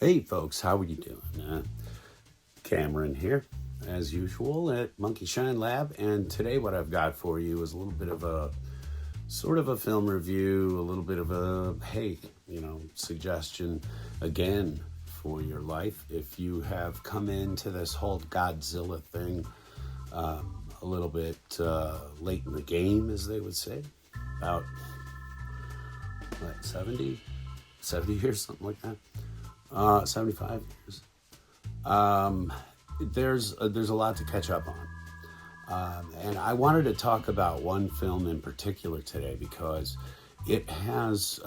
Hey folks, how are you doing? Cameron here, as usual, at Monkey Shine Lab, and today what I've got for you is a little bit of a sort of a film review, a little bit of a, hey, suggestion again for your life. If you have come into this whole Godzilla thing a little bit late in the game, as they would say, about, 70 years, something like that. 75 years. There's a lot to catch up on. And I wanted to talk about one film in particular today because it has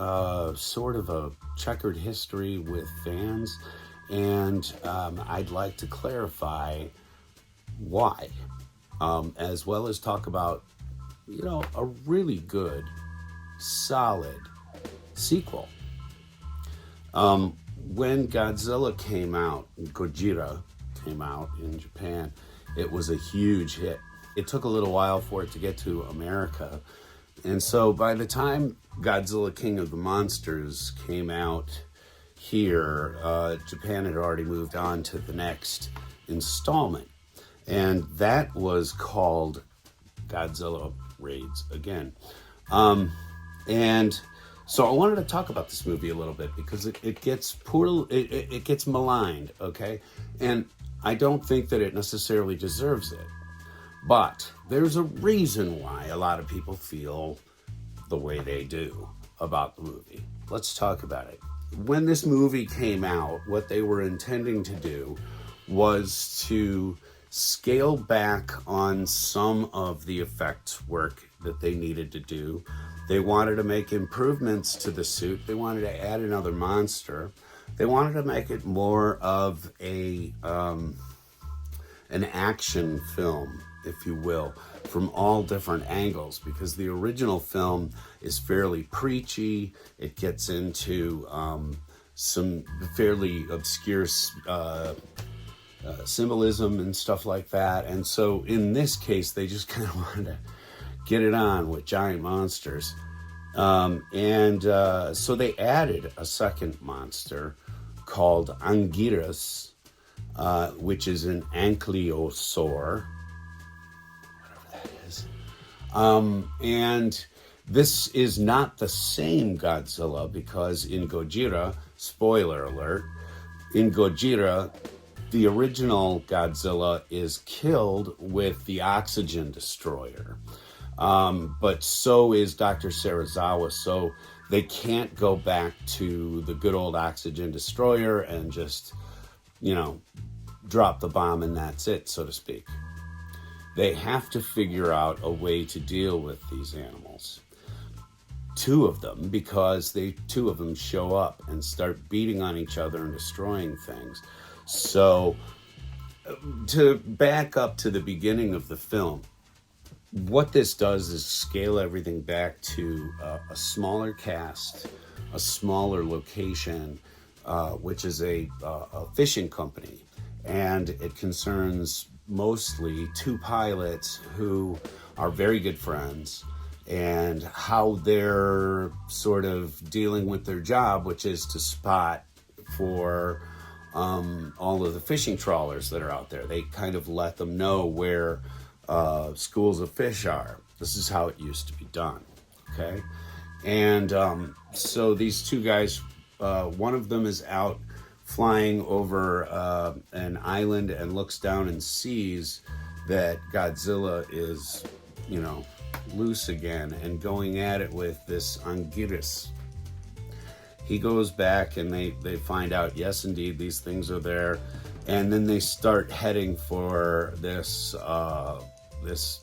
sort of a checkered history with fans, and I'd like to clarify why, as well as talk about, a really good, solid sequel. When Godzilla came out, Gojira came out in Japan, it was a huge hit. It took a little while for it to get to America. And so by the time Godzilla King of the Monsters came out here, Japan had already moved on to the next installment. And that was called Godzilla Raids Again. And so I wanted to talk about this movie a little bit because it gets it gets maligned, okay? And I don't think that it necessarily deserves it. But there's a reason why a lot of people feel the way they do about the movie. Let's talk about it. When this movie came out, what they were intending to do was to scale back on some of the effects work that they needed to do. They wanted to make improvements to the suit. They wanted to add another monster. They wanted to make it more of an action film, if you will, from all different angles, because the original film is fairly preachy. It gets into some fairly obscure symbolism and stuff like that. And so in this case, they just kind of wanted to get it on with giant monsters. So they added a second monster called Anguirus, which is an ankylosaur, whatever that is. And this is not the same Godzilla because in Gojira, spoiler alert, in Gojira, the original Godzilla is killed with the oxygen destroyer. But so is Dr. Serizawa, so they can't go back to the good old oxygen destroyer and just, drop the bomb and that's it, so to speak. They have to figure out a way to deal with these animals. Two of them, because two of them show up and start beating on each other and destroying things. So, to back up to the beginning of the film, what this does is scale everything back to a smaller cast, a smaller location, which is a fishing company. And it concerns mostly two pilots who are very good friends and how they're sort of dealing with their job, which is to spot for all of the fishing trawlers that are out there. They kind of let them know where schools of fish are. This is how it used to be done, okay? And so these two guys, one of them is out flying over an island and looks down and sees that Godzilla is, loose again and going at it with this Anguirus. He goes back and they find out, yes, indeed, these things are there. And then they start heading for this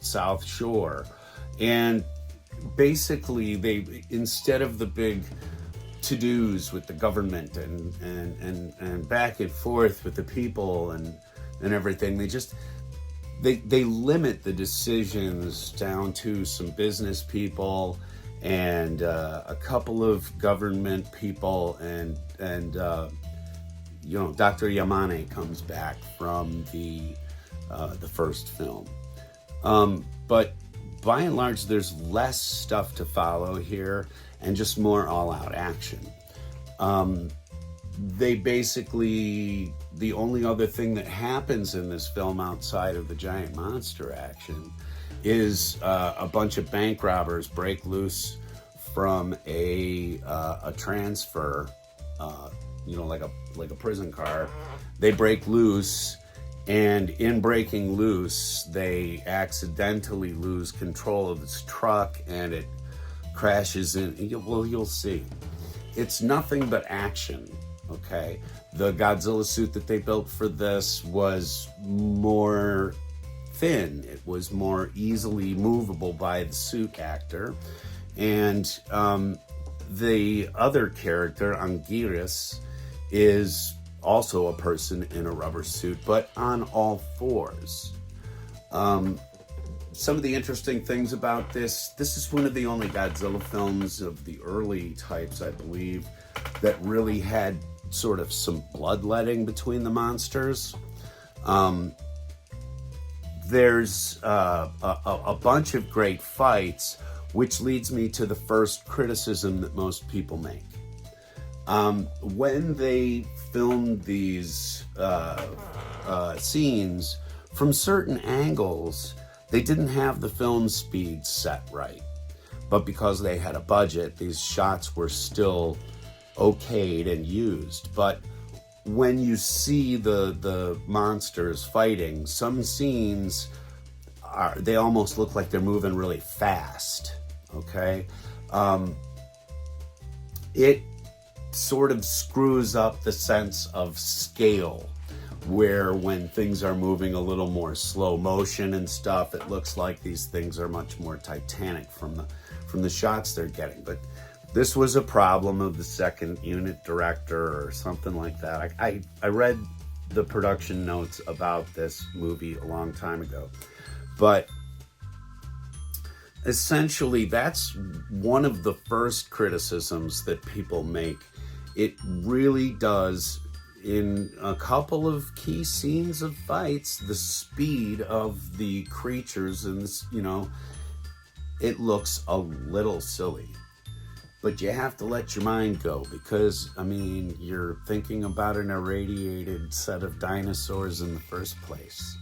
South Shore. And basically, they, instead of the big to-dos with the government and back and forth with the people and everything, they limit the decisions down to some business people and a couple of government people and Dr. Yamane comes back from the first film. But by and large, there's less stuff to follow here and just more all-out action. they basically, the only other thing that happens in this film outside of the giant monster action is a bunch of bank robbers break loose from a transfer, like a prison car. They break loose, and in breaking loose, they accidentally lose control of this truck, and it crashes in. Well, you'll see. It's nothing but action. Okay, the Godzilla suit that they built for this was more thin. It was more easily movable by the suit actor. And the other character, Anguirus, is also a person in a rubber suit, but on all fours. Some of the interesting things about this is one of the only Godzilla films of the early types, I believe, that really had sort of some bloodletting between the monsters. There's a bunch of great fights, which leads me to the first criticism that most people make. When they filmed these scenes, from certain angles, they didn't have the film speed set right. But because they had a budget, these shots were still okayed and used. But when you see the monsters fighting, some scenes they almost look like they're moving really fast. Okay, it sort of screws up the sense of scale, where when things are moving a little more slow motion and stuff, it looks like these things are much more Titanic from the shots they're getting. But this was a problem of the second unit director or something like that. I read the production notes about this movie a long time ago. But essentially, that's one of the first criticisms that people make. It really does, in a couple of key scenes of fights, the speed of the creatures and this, it looks a little silly. But you have to let your mind go, because, you're thinking about an irradiated set of dinosaurs in the first place.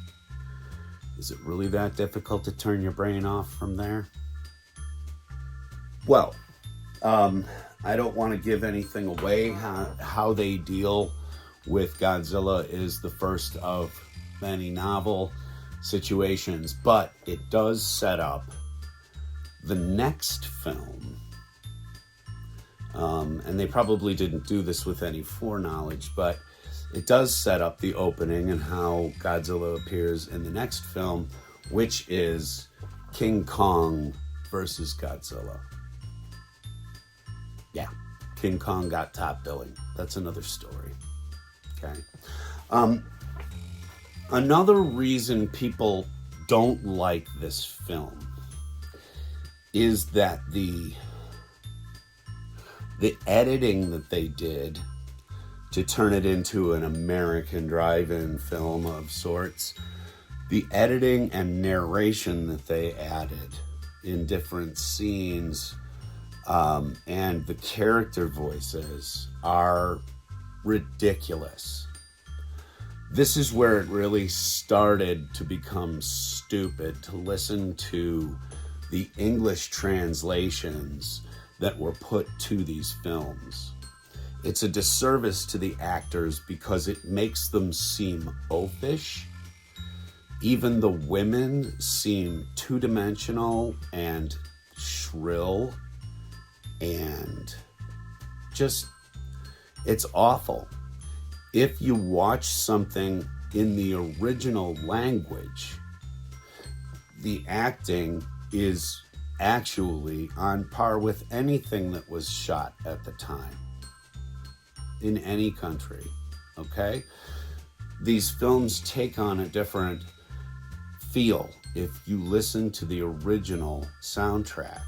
Is it really that difficult to turn your brain off from there? Well, I don't want to give anything away. How they deal with Godzilla is the first of many novel situations, but it does set up the next film. And they probably didn't do this with any foreknowledge, but it does set up the opening and how Godzilla appears in the next film, which is King Kong versus Godzilla. Yeah, King Kong got top billing. That's another story. Okay. Another reason people don't like this film is that the editing that they did to turn it into an American drive-in film of sorts, the editing and narration that they added in different scenes, and the character voices are ridiculous. This is where it really started to become stupid, to listen to the English translations that were put to these films. It's a disservice to the actors because it makes them seem oafish. Even the women seem two-dimensional and shrill, and just, it's awful. If you watch something in the original language, the acting is actually on par with anything that was shot at the time in any country. Okay? These films take on a different feel if you listen to the original soundtrack.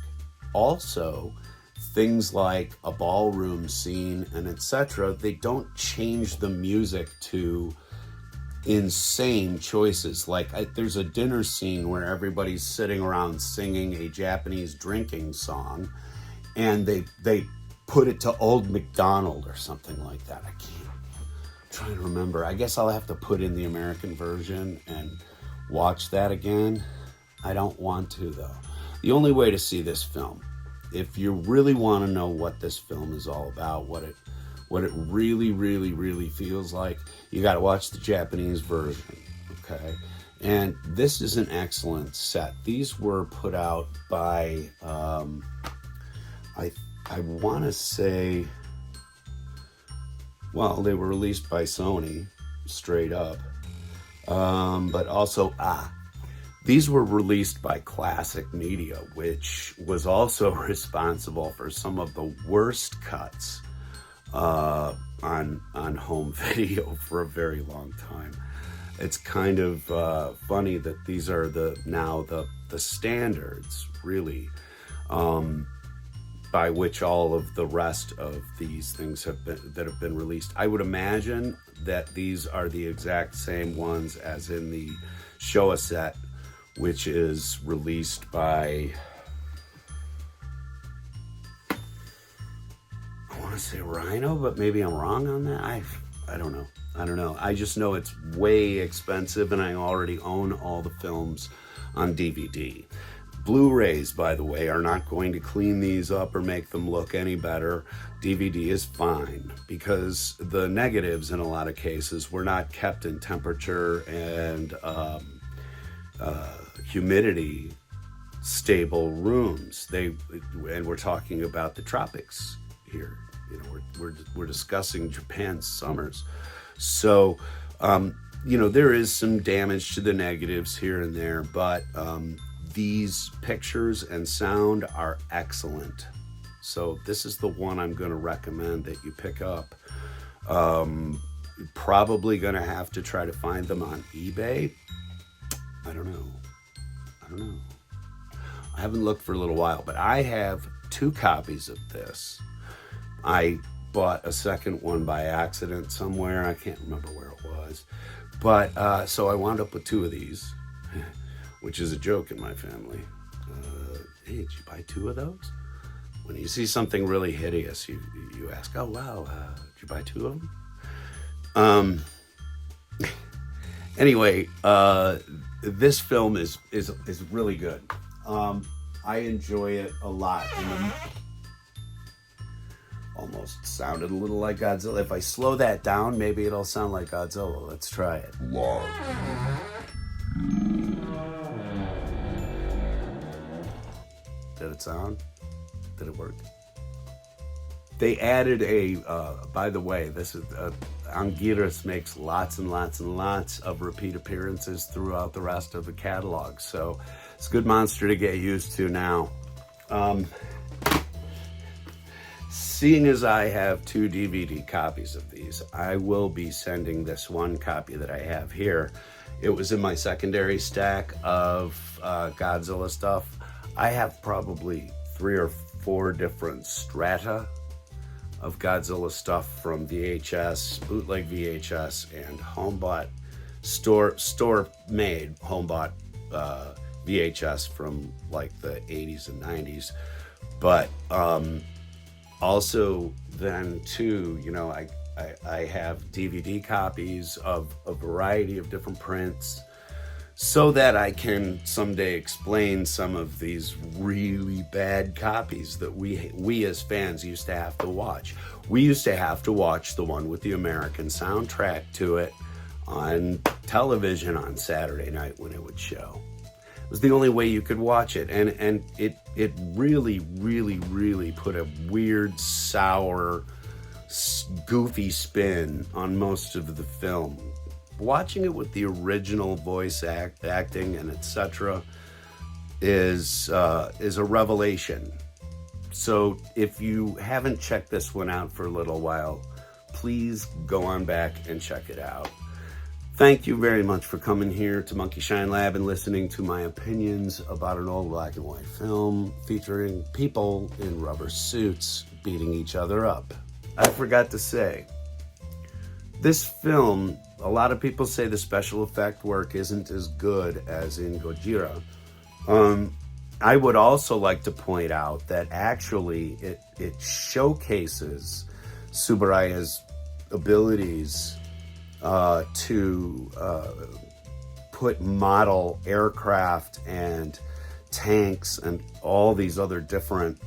Also, things like a ballroom scene and etc., they don't change the music to insane choices. Like there's a dinner scene where everybody's sitting around singing a Japanese drinking song, and they put it to Old MacDonald or something like that. I can't. I'm trying to remember. I guess I'll have to put in the American version and watch that again. I don't want to, though. The only way to see this film, if you really want to know what this film is all about, what it really, really, really feels like, you got to watch the Japanese version, okay? And this is an excellent set. These were put out by, I want to say, well, they were released by Sony, straight up. But also, these were released by Classic Media, which was also responsible for some of the worst cuts on home video for a very long time. It's kind of funny that these are now the standards, really, by which all of the rest of these things have been released. I would imagine that these are the exact same ones as in the Showa set, which is released by, I want to say Rhino, but maybe I'm wrong on that. I don't know. I just know it's way expensive, and I already own all the films on DVD. Blu-rays, by the way, are not going to clean these up or make them look any better. DVD is fine, because the negatives in a lot of cases were not kept in temperature and humidity stable rooms. And we're talking about the tropics here. You know, we're discussing Japan's summers. So, there is some damage to the negatives here and there, but these pictures and sound are excellent. So this is the one I'm going to recommend that you pick up. Probably going to have to try to find them on eBay. I don't know. I haven't looked for a little while, but I have 2 copies of this. I bought a second one by accident somewhere. I can't remember where it was. But so I wound up with 2 of these, which is a joke in my family. Hey, did you buy 2 of those? When you see something really hideous, you ask, oh, wow, did you buy 2 of them? Anyway, this film is really good. I enjoy it a lot. Almost sounded a little like Godzilla. If I slow that down, maybe it'll sound like Godzilla. Let's try it. Did it sound? Did it work? They added by the way, this is Anguirus makes lots and lots and lots of repeat appearances throughout the rest of the catalog. So it's a good monster to get used to now. Seeing as I have 2 DVD copies of these, I will be sending this one copy that I have here. It was in my secondary stack of Godzilla stuff. I have probably 3 or 4 different strata of Godzilla stuff from VHS, bootleg VHS, and home-bought, store-made home-bought VHS from like the 80s and 90s. But also then too, I have DVD copies of a variety of different prints, so that I can someday explain some of these really bad copies that we as fans used to have to watch. We used to have to watch the one with the American soundtrack to it on television on Saturday night when it would show. It was the only way you could watch it, and it really, really, really put a weird, sour, goofy spin on most of the film. Watching it with the original voice acting and etc. is a revelation. So if you haven't checked this one out for a little while, please go on back and check it out. Thank you very much for coming here to Monkey Shine Lab and listening to my opinions about an old black and white film featuring people in rubber suits beating each other up. I forgot to say, this film, a lot of people say the special effect work isn't as good as in Godzilla. I would also like to point out that actually it showcases Tsuburaya's abilities to put model aircraft and tanks and all these other different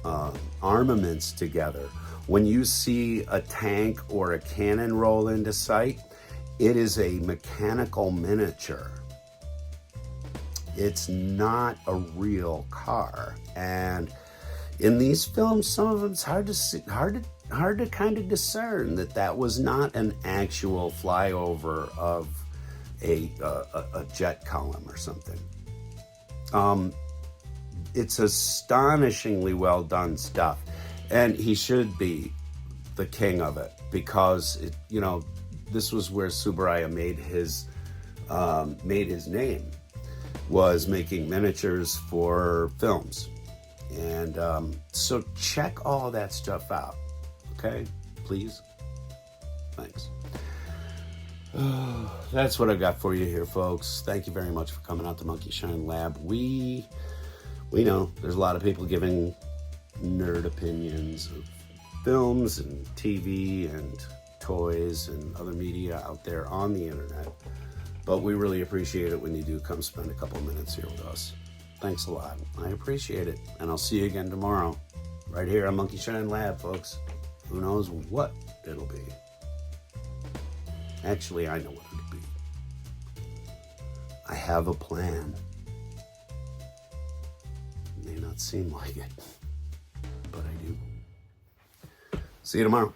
armaments together. When you see a tank or a cannon roll into sight, it is a mechanical miniature. It's not a real car. And in these films, some of them, it's hard to kind of discern that was not an actual flyover of a jet column or something. It's astonishingly well done stuff, and he should be the king of it, because this was where Tsuburaya made his name, was making miniatures for films. And so check all that stuff out, okay? Please. Thanks. That's what I've got for you here, folks. Thank you very much for coming out to Monkey Shine Lab. We know there's a lot of people giving nerd opinions of films and TV and toys and other media out there on the internet, but we really appreciate it when you do come spend a couple minutes here with us. Thanks a lot. I appreciate it, and I'll see you again tomorrow, right here on Monkey Shine Lab, folks. Who knows what it'll be? Actually, I know what it'll be. I have a plan. It may not seem like it, but I do. See you tomorrow.